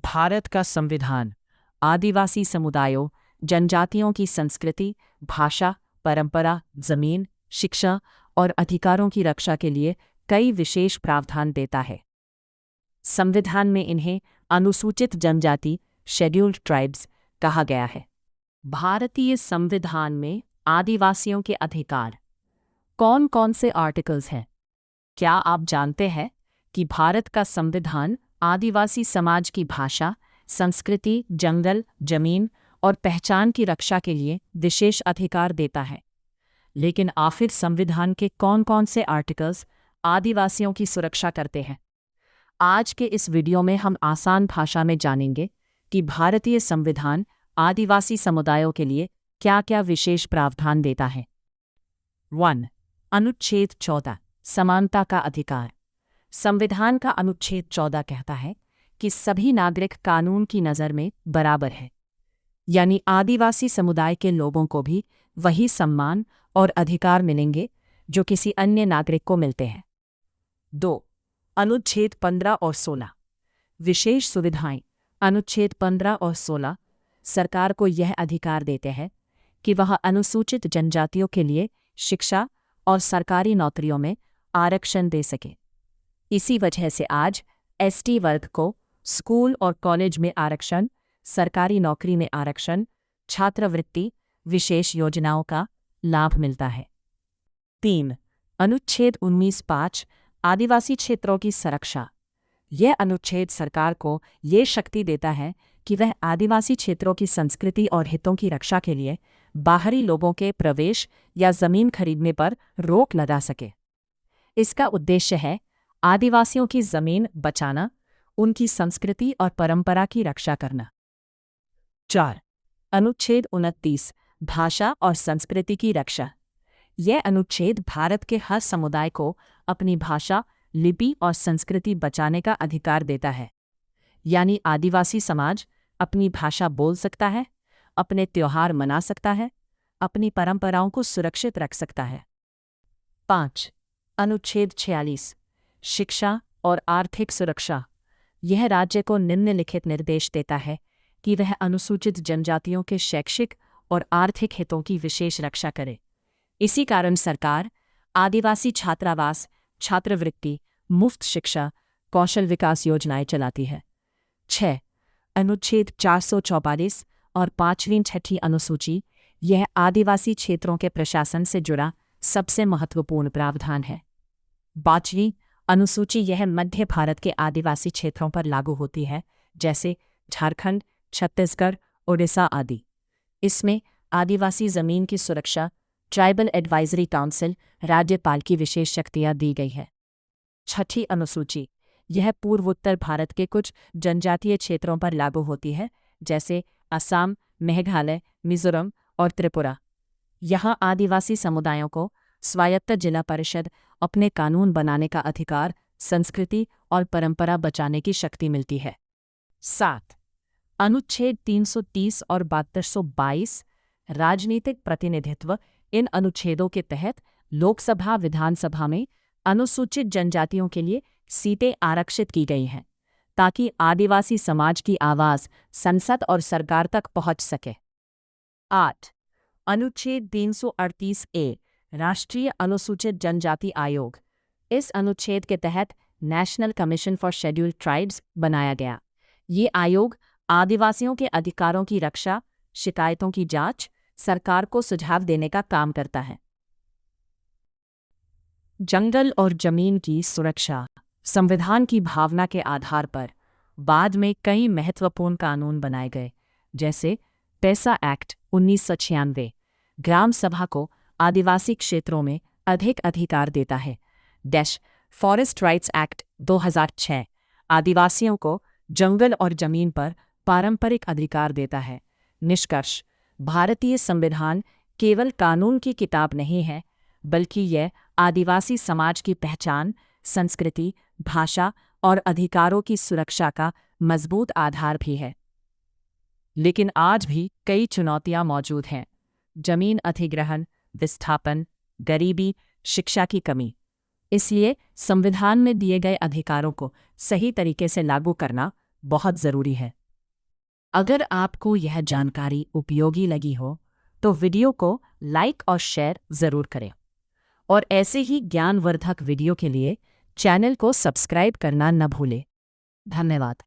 भारत का संविधान आदिवासी समुदायों, जनजातियों की संस्कृति, भाषा, परंपरा, जमीन, शिक्षा और अधिकारों की रक्षा के लिए कई विशेष प्रावधान देता है। संविधान में इन्हें अनुसूचित जनजाति, शेड्यूल्ड ट्राइब्स कहा गया है। भारतीय संविधान में आदिवासियों के अधिकार कौन कौन से आर्टिकल्स हैं? क्या आप जानते हैं कि भारत का संविधान आदिवासी समाज की भाषा, संस्कृति, जंगल, जमीन और पहचान की रक्षा के लिए विशेष अधिकार देता है? लेकिन आखिर संविधान के कौन कौन से आर्टिकल्स आदिवासियों की सुरक्षा करते हैं? आज के इस वीडियो में हम आसान भाषा में जानेंगे कि भारतीय संविधान आदिवासी समुदायों के लिए क्या क्या विशेष प्रावधान देता है। 1. अनुच्छेद 14 समानता का अधिकार। संविधान का अनुच्छेद 14 कहता है कि सभी नागरिक कानून की नज़र में बराबर हैं, यानी आदिवासी समुदाय के लोगों को भी वही सम्मान और अधिकार मिलेंगे जो किसी अन्य नागरिक को मिलते हैं। 2. अनुच्छेद 15 और 16 विशेष सुविधाएं। अनुच्छेद 15 और 16 सरकार को यह अधिकार देते हैं कि वह अनुसूचित जनजातियों के लिए शिक्षा और सरकारी नौकरियों में आरक्षण दे सके। इसी वजह से आज एसटी वर्ग को स्कूल और कॉलेज में आरक्षण, सरकारी नौकरी में आरक्षण, छात्रवृत्ति, विशेष योजनाओं का लाभ मिलता है। 3. अनुच्छेद 19(5) आदिवासी क्षेत्रों की सुरक्षा। यह अनुच्छेद सरकार को ये शक्ति देता है कि वह आदिवासी क्षेत्रों की संस्कृति और हितों की रक्षा के लिए बाहरी लोगों के प्रवेश या जमीन खरीदने पर रोक लगा सके। इसका उद्देश्य है आदिवासियों की जमीन बचाना, उनकी संस्कृति और परंपरा की रक्षा करना। 4. अनुच्छेद 29 भाषा और संस्कृति की रक्षा। यह अनुच्छेद भारत के हर समुदाय को अपनी भाषा, लिपि और संस्कृति बचाने का अधिकार देता है, यानी आदिवासी समाज अपनी भाषा बोल सकता है, अपने त्योहार मना सकता है, अपनी परंपराओं को सुरक्षित रख सकता है। 5. अनुच्छेद 46 शिक्षा और आर्थिक सुरक्षा। यह राज्य को निम्नलिखित निर्देश देता है कि वह अनुसूचित जनजातियों के शैक्षिक और आर्थिक हितों की विशेष रक्षा करे। इसी कारण सरकार आदिवासी छात्रावास, छात्रवृत्ति, मुफ्त शिक्षा, कौशल विकास योजनाएं चलाती है। 6. अनुच्छेद 444 और 5वीं-6ठी अनुसूची। यह आदिवासी क्षेत्रों के प्रशासन से जुड़ा सबसे महत्वपूर्ण प्रावधान है। 5वीं अनुसूची यह मध्य भारत के आदिवासी क्षेत्रों पर लागू होती है, जैसे झारखंड, छत्तीसगढ़, ओडिशा आदि। इसमें आदिवासी जमीन की सुरक्षा, ट्राइबल एडवाइजरी काउंसिल, राज्यपाल की विशेष शक्तियां दी गई है। 6ठी अनुसूची यह पूर्वोत्तर भारत के कुछ जनजातीय क्षेत्रों पर लागू होती है, जैसे असम, मेघालय, मिजोरम और त्रिपुरा। यहाँ आदिवासी समुदायों को स्वायत्त जिला परिषद, अपने कानून बनाने का अधिकार, संस्कृति और परंपरा बचाने की शक्ति मिलती है। 7. अनुच्छेद 330 और 7222 राजनीतिक प्रतिनिधित्व। इन अनुच्छेदों के तहत लोकसभा, विधानसभा में अनुसूचित जनजातियों के लिए सीटें आरक्षित की गई हैं, ताकि आदिवासी समाज की आवाज़ संसद और सरकार तक पहुंच सके। 8. अनुच्छेद 338(a) राष्ट्रीय अनुसूचित जनजाति आयोग। इस अनुच्छेद के तहत national commission for scheduled tribes बनाया गया। ये आयोग आदिवासियों के अधिकारों की रक्षा, शिकायतों की जांच, सरकार को सुझाव देने का काम करता है। जंगल और जमीन की सुरक्षा। संविधान की भावना के आधार पर बाद में कई महत्वपूर्ण कानून बनाए गए, जैसे पैसा एक्ट 1996 ग्राम सभा को आदिवासी क्षेत्रों में अधिक अधिकार देता है। फॉरेस्ट राइट्स एक्ट 2006 आदिवासियों को जंगल और जमीन पर पारंपरिक अधिकार देता है। निष्कर्ष, भारतीय संविधान केवल कानून की किताब नहीं है, बल्कि यह आदिवासी समाज की पहचान, संस्कृति, भाषा और अधिकारों की सुरक्षा का मजबूत आधार भी है। लेकिन आज भी कई चुनौतियां मौजूद हैं। जमीन अधिग्रहण, विस्थापन, गरीबी, शिक्षा की कमी। इसलिए संविधान में दिए गए अधिकारों को सही तरीके से लागू करना बहुत ज़रूरी है। अगर आपको यह जानकारी उपयोगी लगी हो तो वीडियो को लाइक और शेयर ज़रूर करें और ऐसे ही ज्ञानवर्धक वीडियो के लिए चैनल को सब्सक्राइब करना न भूलें। धन्यवाद।